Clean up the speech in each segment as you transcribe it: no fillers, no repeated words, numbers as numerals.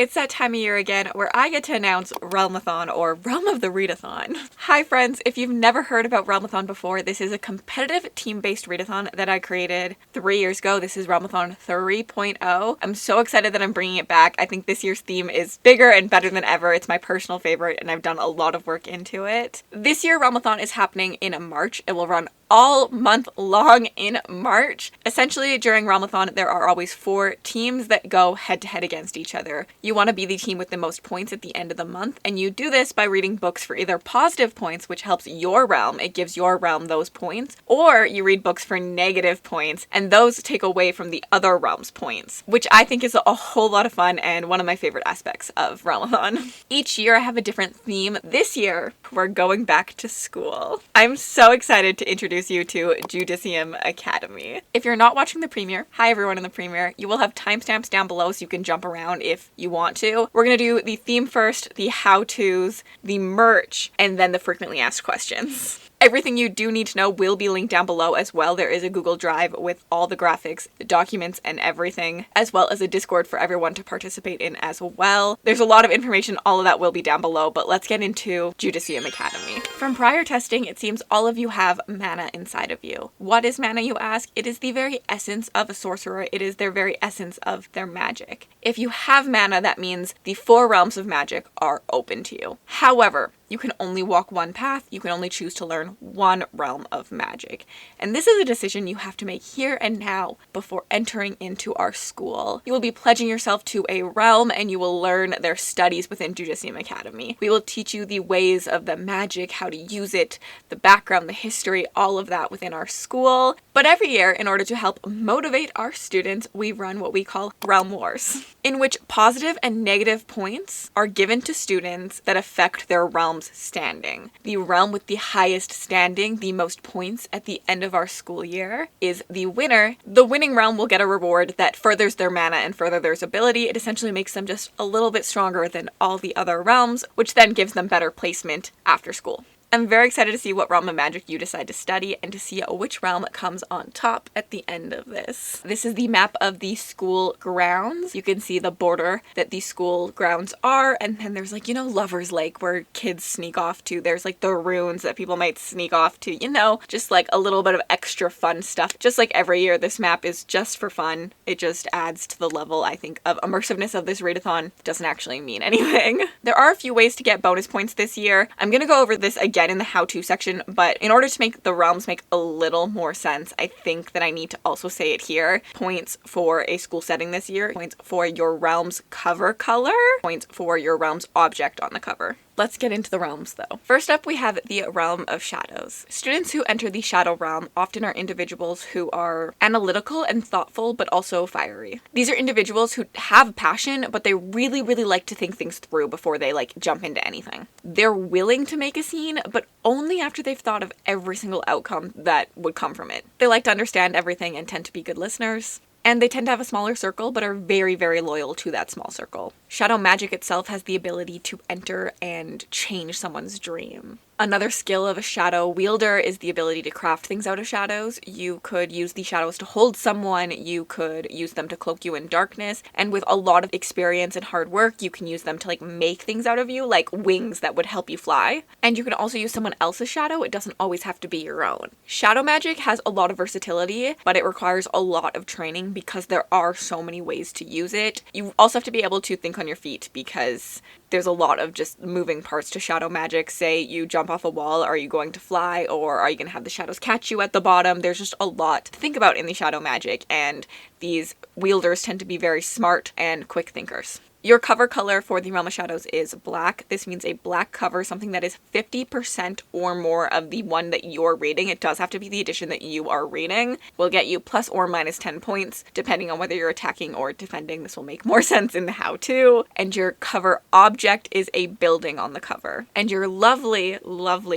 It's that time of year again where I get to announce REALM-A-THON, or Realm of the Readathon. Hi friends, if you've never heard about REALM-A-THON before, this is a competitive team-based readathon that I created 3 years ago. This is REALM-A-THON 3.0. I'm so excited that I'm bringing it back. I think this year's theme is bigger and better than ever. It's my personal favorite and I've done a lot of work into it. This year REALM-A-THON is happening in March. It will run all month long in March. Essentially, during REALM-A-THON, there are always 4 teams that go head-to-head against each other. You want to be the team with the most points at the end of the month, and you do this by reading books for either positive points, which helps your realm, it gives your realm those points, or you read books for negative points, and those take away from the other realm's points, which I think is a whole lot of fun and one of my favorite aspects of REALM-A-THON. Each year I have a different theme. This year, we're going back to school. I'm so excited to introduce you to Judicium Academy. If you're not watching the premiere, hi everyone in the premiere, you will have timestamps down below so you can jump around if you want to. We're gonna do the theme first, the how-tos, the merch, and then the frequently asked questions. Everything you do need to know will be linked down below as well. There is a Google Drive with all the graphics, the documents, and everything, as well as a Discord for everyone to participate in as well. There's a lot of information, all of that will be down below, but let's get into Judicium Academy. From prior testing, it seems all of you have mana inside of you. What is mana, you ask? It is the very essence of a sorcerer. It is their very essence of their magic. If you have mana, that means the 4 realms of magic are open to you. However, you can only walk one path, you can only choose to learn one realm of magic. And this is a decision you have to make here and now before entering into our school. You will be pledging yourself to a realm and you will learn their studies within Judicium Academy. We will teach you the ways of the magic, how to use it, the background, the history, all of that within our school. But every year, in order to help motivate our students, we run what we call Realm Wars, in which positive and negative points are given to students that affect their realm's standing. The realm with the highest standing, the most points at the end of our school year, is the winner. The winning realm will get a reward that furthers their mana and furthers their ability. It essentially makes them just a little bit stronger than all the other realms, which then gives them better placement after school. I'm very excited to see what realm of magic you decide to study and to see which realm comes on top at the end of this. This is the map of the school grounds. You can see the border that the school grounds are, and then there's, like, you know, Lover's Lake where kids sneak off to. There's like the ruins that people might sneak off to, you know, just like a little bit of extra fun stuff. Just like every year, this map is just for fun. It just adds to the level, I think, of immersiveness of this readathon. It doesn't actually mean anything. There are a few ways to get bonus points this year. I'm gonna go over this again in the how-to section, but in order to make the realms make a little more sense, I think that I need to also say it here. Points for a school setting this year, points for your realm's cover color, points for your realm's object on the cover. Let's get into the realms though. First up, we have the Realm of Shadows. Students who enter the Shadow Realm often are individuals who are analytical and thoughtful, but also fiery. These are individuals who have passion, but they really like to think things through before they like jump into anything. They're willing to make a scene, but only after they've thought of every single outcome that would come from it. They like to understand everything and tend to be good listeners. And they tend to have a smaller circle, but are very loyal to that small circle. Shadow magic itself has the ability to enter and change someone's dream. Another skill of a shadow wielder is the ability to craft things out of shadows. You could use the shadows to hold someone, you could use them to cloak you in darkness, and with a lot of experience and hard work, you can use them to like make things out of you, like wings that would help you fly. And you can also use someone else's shadow. It doesn't always have to be your own. Shadow magic has a lot of versatility, but it requires a lot of training because there are so many ways to use it. You also have to be able to think on your feet because there's a lot of just moving parts to shadow magic. Say you jump off a wall, are you going to fly, or are you going to have the shadows catch you at the bottom? There's just a lot to think about in the shadow magic, and these wielders tend to be very smart and quick thinkers. Your cover color for the Realm of Shadows is black. This means a black cover, something that is 50% or more of the one that you're reading. It does have to be the edition that you are reading. Will get you plus or minus 10 points, depending on whether you're attacking or defending. This will make more sense in the how-to. And your cover object is a building on the cover. And your lovely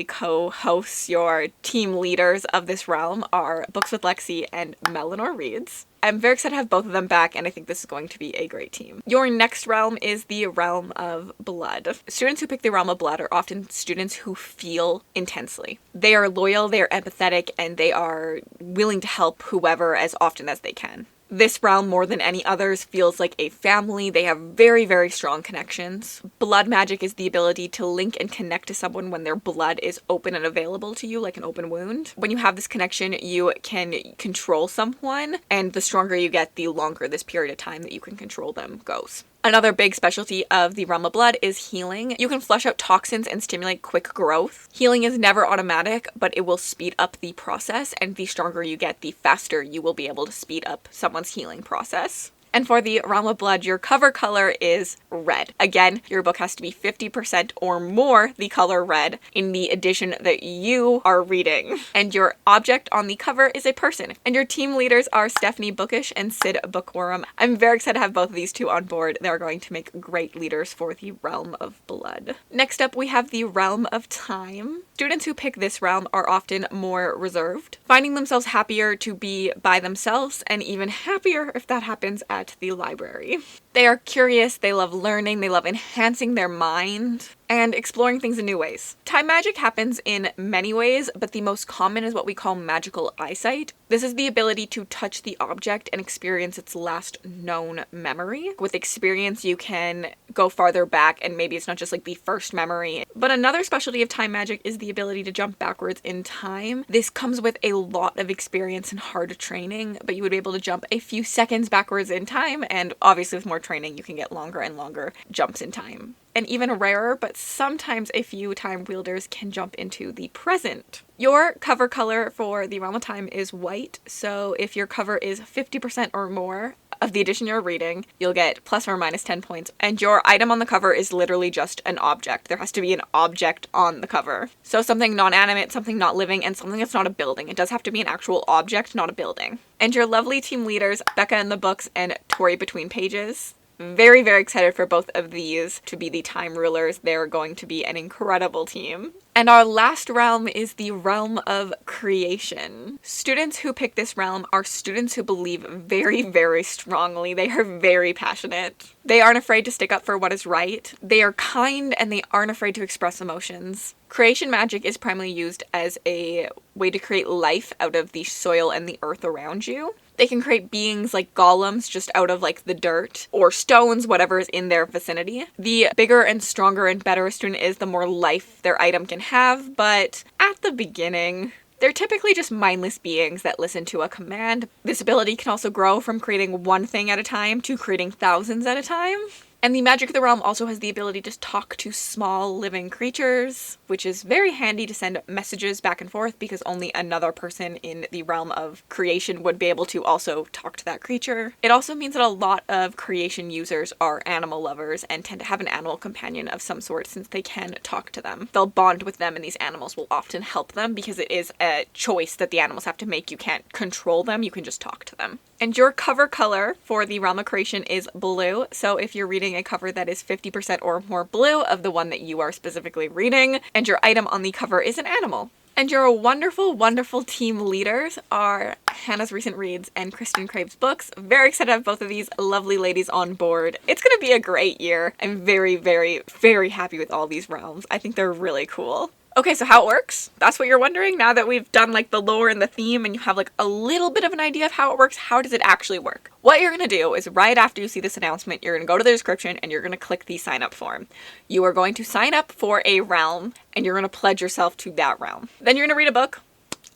co-hosts, your team leaders of this realm are Books with Lexi and Melanor Reads. I'm very excited to have both of them back, and I think this is going to be a great team. Your next realm is the Realm of Blood. Students who pick the Realm of Blood are often students who feel intensely. They are loyal, they are empathetic, and they are willing to help whoever as often as they can. This realm, more than any others, feels like a family. They have very, very strong connections. Blood magic is the ability to link and connect to someone when their blood is open and available to you, like an open wound. When you have this connection, you can control someone, and the stronger you get, the longer this period of time that you can control them goes. Another big specialty of the Realm of Blood is healing. You can flush out toxins and stimulate quick growth. Healing is never automatic, but it will speed up the process, and the stronger you get, the faster you will be able to speed up someone's healing process. And for the Realm of Blood, your cover color is red. Again, your book has to be 50% or more the color red in the edition that you are reading. And your object on the cover is a person. And your team leaders are Stephanie Bookish and Sid Bookworm. I'm very excited to have both of these two on board. They're going to make great leaders for the Realm of Blood. Next up, we have the Realm of Time. Students who pick this realm are often more reserved, finding themselves happier to be by themselves, and even happier if that happens at the library. They are curious, they love learning, they love enhancing their mind, and exploring things in new ways. Time magic happens in many ways, but the most common is what we call magical eyesight. This is the ability to touch the object and experience its last known memory. With experience, you can go farther back, and maybe it's not just like the first memory. But another specialty of time magic is the ability to jump backwards in time. This comes with a lot of experience and hard training, but you would be able to jump a few seconds backwards in time, and obviously with more training, you can get longer and longer jumps in time. And even rarer, but sometimes a few time wielders can jump into the present. Your cover color for the Realm of Time is white, so if your cover is 50% or more of the edition you're reading, you'll get plus or minus 10 points. And your item on the cover is literally just an object. There has to be an object on the cover. So something non-animate, something not living, and something that's not a building. It does have to be an actual object, not a building. And your lovely team leaders, Becca in the books and Tori between pages. Very, very excited for both of these to be the time rulers. They're going to be an incredible team. And our last realm is the Realm of Creation. Students who pick this realm are students who believe very, very strongly. They are very passionate. They aren't afraid to stick up for what is right. They are kind, and they aren't afraid to express emotions. Creation magic is primarily used as a way to create life out of the soil and the earth around you. They can create beings like golems just out of like the dirt, or stones, whatever is in their vicinity. The bigger and stronger and better a student is, the more life their item can have, but at the beginning, they're typically just mindless beings that listen to a command. This ability can also grow from creating one thing at a time to creating thousands at a time. And the Magic of the Realm also has the ability to talk to small living creatures, which is very handy to send messages back and forth, because only another person in the Realm of Creation would be able to also talk to that creature. It also means that a lot of creation users are animal lovers and tend to have an animal companion of some sort, since they can talk to them. They'll bond with them, and these animals will often help them because it is a choice that the animals have to make. You can't control them, you can just talk to them. And your cover color for the Realm of Creation is blue, so if you're reading a cover that is 50% or more blue of the one that you are specifically reading, and your item on the cover is an animal. And your wonderful, wonderful team leaders are Hannah's Recent Reads and Kristen Crave's Books. Very excited to have both of these lovely ladies on board. It's going to be a great year. I'm very, very, very happy with all these realms. I think they're really cool. Okay, so how it works? That's what you're wondering? Now that we've done like the lore and the theme and you have like a little bit of an idea of how it works, how does it actually work? What you're going to do is right after you see this announcement, you're going to go to the description and you're going to click the sign up form. You are going to sign up for a realm and you're going to pledge yourself to that realm. Then you're going to read a book.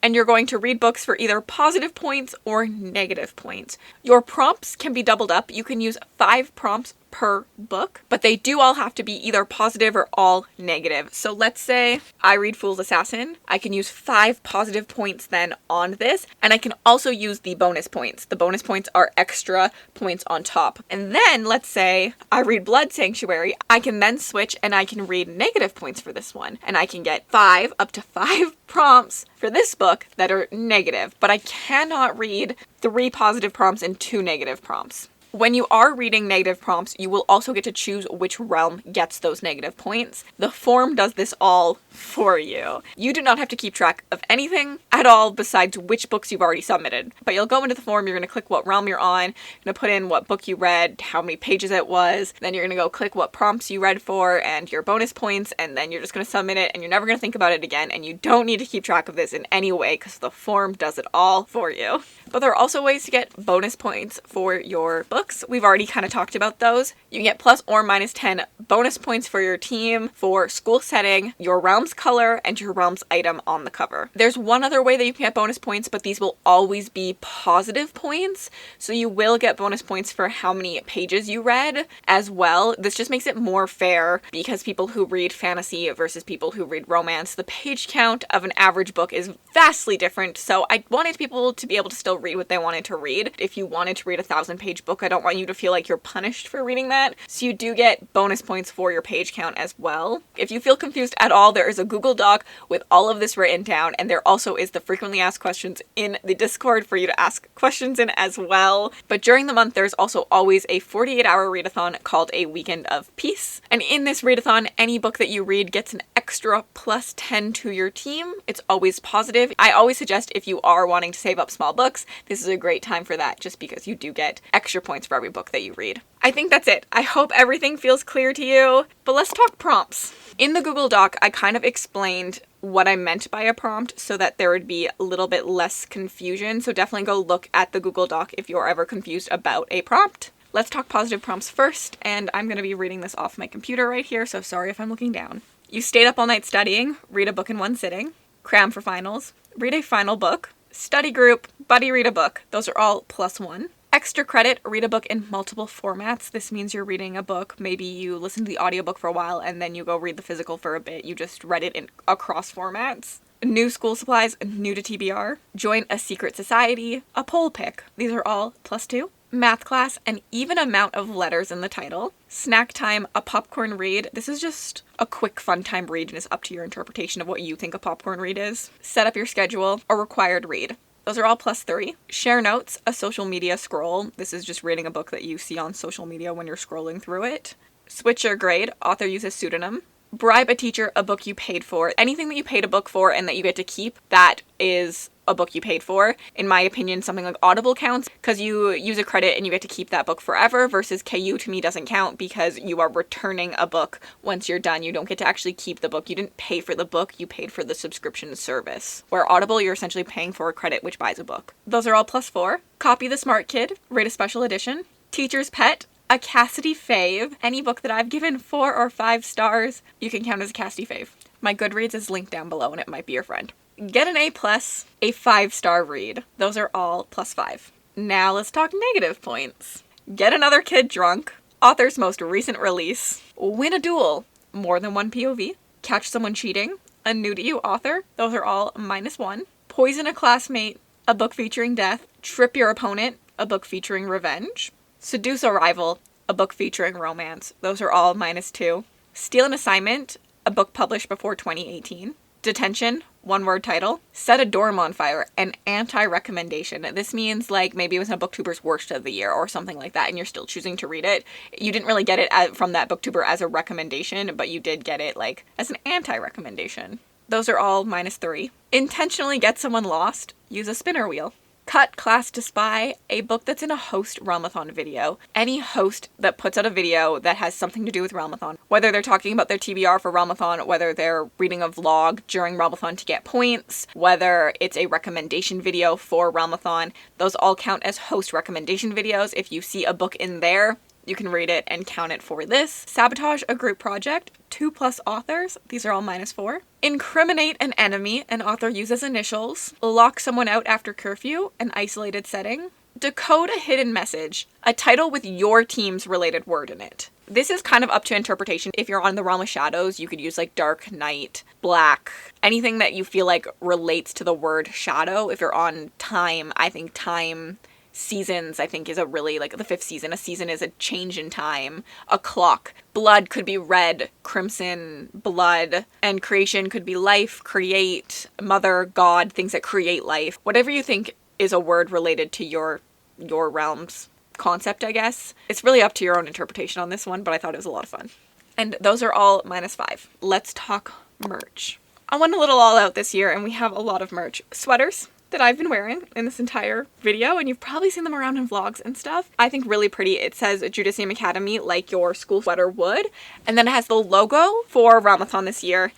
And you're going to read books for either positive points or negative points. Your prompts can be doubled up. You can use 5 prompts per book, but they do all have to be either positive or all negative. So let's say I read Fool's Assassin. I can use 5 positive points then on this, and I can also use the bonus points. The bonus points are extra points on top. And then let's say I read Blood Sanctuary. I can then switch and I can read negative points for this one, and I can get up to 5 prompts for this book that are negative, but I cannot read 3 positive prompts and 2 negative prompts. When you are reading negative prompts, you will also get to choose which realm gets those negative points. The form does this all for you. You do not have to keep track of anything at all besides which books you've already submitted. But you'll go into the form, you're going to click what realm you're on, you're going to put in what book you read, how many pages it was, then you're going to go click what prompts you read for and your bonus points, and then you're just going to submit it, and you're never going to think about it again, and you don't need to keep track of this in any way because the form does it all for you. But there are also ways to get bonus points for your books. We've already kind of talked about those. You can get plus or minus 10 bonus points for your team, for school setting, your realm's color, and your realm's item on the cover. There's one other way that you can get bonus points, but these will always be positive points. So you will get bonus points for how many pages you read as well. This just makes it more fair because people who read fantasy versus people who read romance, the page count of an average book is vastly different. So I wanted people to be able to still read what they wanted to read. If you wanted to read a 1,000-page book, I don't want you to feel like you're punished for reading that. So you do get bonus points for your page count as well. If you feel confused at all, there is a Google Doc with all of this written down, and there also is the frequently asked questions in the Discord for you to ask questions in as well. But during the month, there's also always a 48-hour readathon called a Weekend of Peace. And in this readathon, any book that you read gets an extra plus 10 to your team. It's always positive. I always suggest if you are wanting to save up small books, this is a great time for that just because you do get extra points for every book that you read. I think that's it. I hope everything feels clear to you, but let's talk prompts. In the Google Doc, I kind of explained what I meant by a prompt so that there would be a little bit less confusion. So definitely go look at the Google Doc if you're ever confused about a prompt. Let's talk positive prompts first, and I'm going to be reading this off my computer right here, so sorry if I'm looking down. You stayed up all night studying, read a book in one sitting, cram for finals, read a final book, study group, buddy read a book. Those are all +1. Extra credit, read a book in multiple formats. This means you're reading a book. Maybe you listen to the audiobook for a while and then you go read the physical for a bit. You just read it in across formats. New school supplies, new to TBR. Join a secret society, a poll pick. These are all +2. Math class, an even amount of letters in the title. Snack time, a popcorn read. This is just a quick fun time read and it's up to your interpretation of what you think a popcorn read is. Set up your schedule, a required read. Those are all +3. Share notes, a social media scroll. This is just reading a book that you see on social media when you're scrolling through it. Switch your grade, author uses pseudonym. Bribe a teacher, a book you paid for. Anything that you paid a book for and that you get to keep, that is a book you paid for. In my opinion, something like Audible counts because you use a credit and you get to keep that book forever, versus KU to me doesn't count because you are returning a book once you're done. You don't get to actually keep the book. You didn't pay for the book, you paid for the subscription service. Where Audible, you're essentially paying for a credit which buys a book. Those are all +4. Copy the Smart Kid, rate a special edition. Teacher's pet, a Cassidy fave. Any book that I've given 4 or 5 stars, you can count as a Cassidy fave. My Goodreads is linked down below and it might be your friend. Get an A+, a 5-star read. Those are all +5. Now let's talk negative points. Get another kid drunk. Author's most recent release. Win a duel. More than one POV. Catch someone cheating. A new to you author. Those are all -1. Poison a classmate. A book featuring death. Trip your opponent. A book featuring revenge. Seduce a rival. A book featuring romance. Those are all -2. Steal an assignment. A book published before 2018. Detention, one-word title. Set a dorm on fire, an anti-recommendation. This means like maybe it was a booktuber's worst of the year or something like that and you're still choosing to read it. You didn't really get it from that booktuber as a recommendation, but you did get it like as an anti-recommendation. Those are all -3. Intentionally get someone lost. Use a spinner wheel. Cut class to spy, a book that's in a host REALM-A-THON video. Any host that puts out a video that has something to do with REALM-A-THON, whether they're talking about their TBR for REALM-A-THON, whether they're reading a vlog during REALM-A-THON to get points, whether it's a recommendation video for REALM-A-THON, those all count as host recommendation videos. If you see a book in there, you can read it and count it for this. Sabotage a group project, 2+ authors. These are all -4. Incriminate an enemy, an author uses initials. Lock someone out after curfew, an isolated setting. Decode a hidden message, a title with your team's related word in it. This is kind of up to interpretation. If you're on the realm of shadows, you could use like dark, night, black, anything that you feel like relates to the word shadow. If you're on time, I think time, seasons, I think is a really, like the 5th season. A season is a change in time. A clock. Blood could be red, crimson, blood. And creation could be life, create, mother, God, things that create life. Whatever you think is a word related to your realm's concept, I guess. It's really up to your own interpretation on this one, but I thought it was a lot of fun. And those are all -5. Let's talk merch. I went a little all out this year and we have a lot of merch. Sweaters that I've been wearing in this entire video, and you've probably seen them around in vlogs and stuff. I think really pretty. It says Judicium Academy like your school sweater would, and then it has the logo for REALM-A-THON this year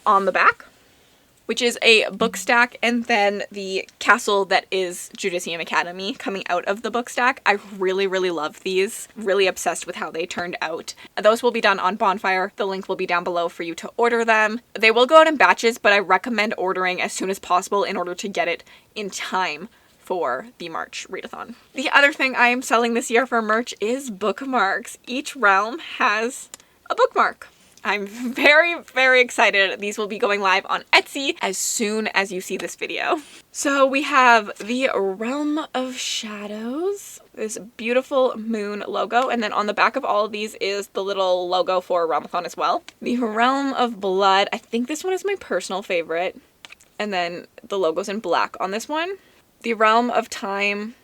on the back, which is a book stack, and then the castle that is Judicium Academy coming out of the book stack. I really, really love these. Really obsessed with how they turned out. Those will be done on Bonfire. The link will be down below for you to order them. They will go out in batches, but I recommend ordering as soon as possible in order to get it in time for the March readathon. The other thing I am selling this year for merch is bookmarks. Each realm has a bookmark. I'm very, very excited. These will be going live on Etsy as soon as you see this video. So we have the Realm of Shadows, this beautiful moon logo, and then on the back of all of these is the little logo for REALM-A-THON as well. The Realm of Blood, I think this one is my personal favorite, and then the logo's in black on this one. The Realm of Time,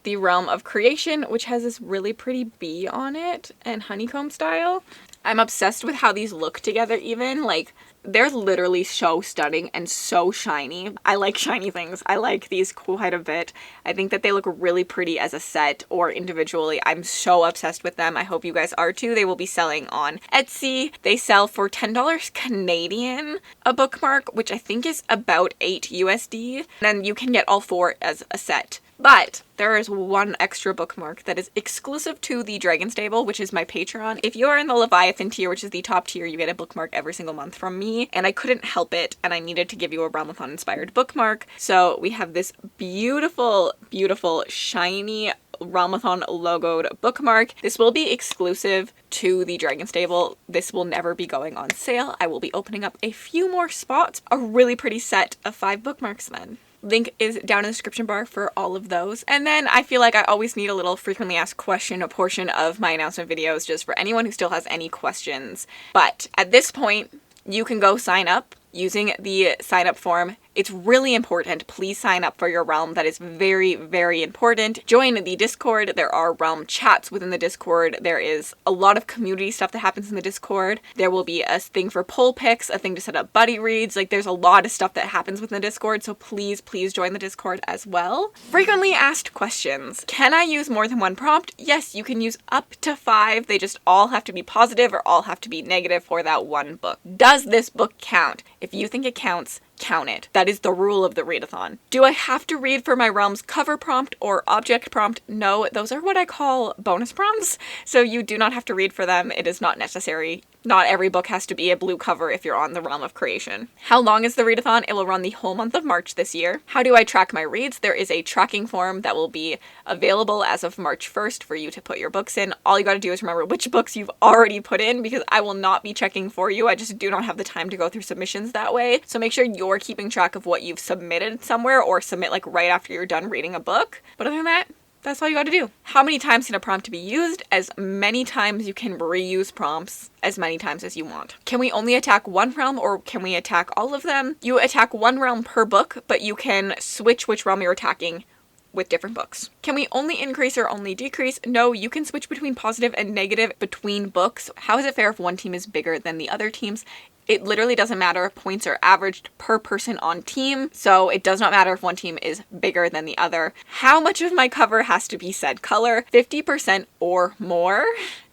the Realm of Creation, which has this really pretty bee on it and honeycomb style. I'm obsessed with how these look together even. Like, they're literally so stunning and so shiny. I like shiny things. I like these quite a bit. I think that they look really pretty as a set or individually. I'm so obsessed with them. I hope you guys are too. They will be selling on Etsy. They sell for $10 Canadian a bookmark, which I think is about $8 USD. Then you can get all four as a set. But there is one extra bookmark that is exclusive to the Dragon Stable, which is my Patreon. If you are in the Leviathan tier, which is the top tier, you get a bookmark every single month from me. And I couldn't help it, and I needed to give you a REALM-A-THON inspired bookmark. So we have this beautiful, beautiful, shiny REALM-A-THON logoed bookmark. This will be exclusive to the Dragon Stable. This will never be going on sale. I will be opening up a few more spots. A really pretty set of 5 bookmarks then. Link is down in the description bar for all of those. And then I feel like I always need a little frequently asked question, a portion of my announcement videos just for anyone who still has any questions. But at this point, you can go sign up using the sign up form. It's really important. Please sign up for your realm. That is very, very important. Join the Discord. There are realm chats within the Discord. There is a lot of community stuff that happens in the Discord. There will be a thing for poll picks, a thing to set up buddy reads. Like, there's a lot of stuff that happens within the Discord, so please, please join the Discord as well. Frequently asked questions. Can I use more than one prompt? Yes, you can use up to 5. They just all have to be positive or all have to be negative for that one book. Does this book count? If you think it counts, count it. That is the rule of the readathon. Do I have to read for my realm's cover prompt or object prompt? No, those are what I call bonus prompts. So you do not have to read for them. It is not necessary. Not every book has to be a blue cover if you're on the Realm of Creation. How long is the readathon? It will run the whole month of March this year. How do I track my reads? There is a tracking form that will be available as of March 1st for you to put your books in. All you gotta do is remember which books you've already put in, because I will not be checking for you. I just do not have the time to go through submissions that way. So make sure you're keeping track of what you've submitted somewhere, or submit like right after you're done reading a book. But other than that, that's all you gotta do. How many times can a prompt be used? As many times you can reuse prompts, as many times as you want. Can we only attack one realm, or can we attack all of them? You attack one realm per book, but you can switch which realm you're attacking with different books. Can we only increase or only decrease? No, you can switch between positive and negative between books. How is it fair if one team is bigger than the other teams? It literally doesn't matter. Points are averaged per person on team, so it does not matter if one team is bigger than the other. How much of my cover has to be said color? 50% or more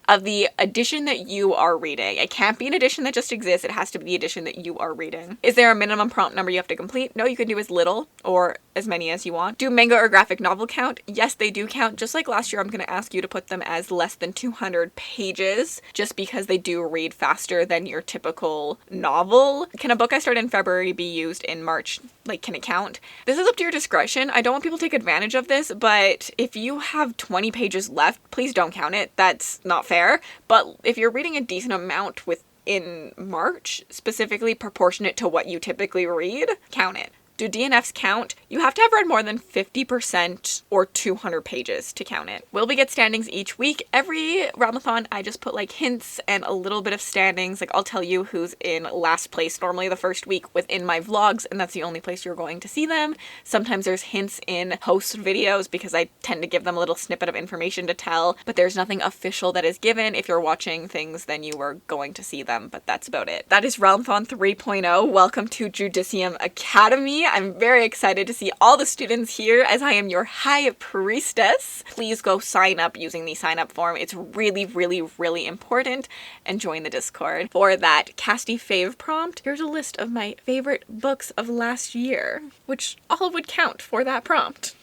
of the edition that you are reading. It can't be an edition that just exists. It has to be the edition that you are reading. Is there a minimum prompt number you have to complete? No, you can do as little or as many as you want. Do manga or graphic novel count? Yes, they do count. Just like last year, I'm going to ask you to put them as less than 200 pages, just because they do read faster than your typical novel. Can a book I start in February be used in March? Like, can it count? This is up to your discretion. I don't want people to take advantage of this, but if you have 20 pages left, please don't count it. That's not fair. But if you're reading a decent amount in March, specifically proportionate to what you typically read, count it. Do DNFs count? You have to have read more than 50% or 200 pages to count it. Will we get standings each week? Every REALM-A-THON, I just put like hints and a little bit of standings. Like I'll tell you who's in last place normally the first week within my vlogs, and that's the only place you're going to see them. Sometimes there's hints in host videos because I tend to give them a little snippet of information to tell, but there's nothing official that is given. If you're watching things, then you are going to see them, but that's about it. That is REALM-A-THON 3.0. Welcome to Judicium Academy. I'm very excited to see all the students here as I am your high priestess. Please go sign up using the sign up form. It's really, really, really important, and join the Discord. For that casty fave prompt, here's a list of my favorite books of last year, which all would count for that prompt.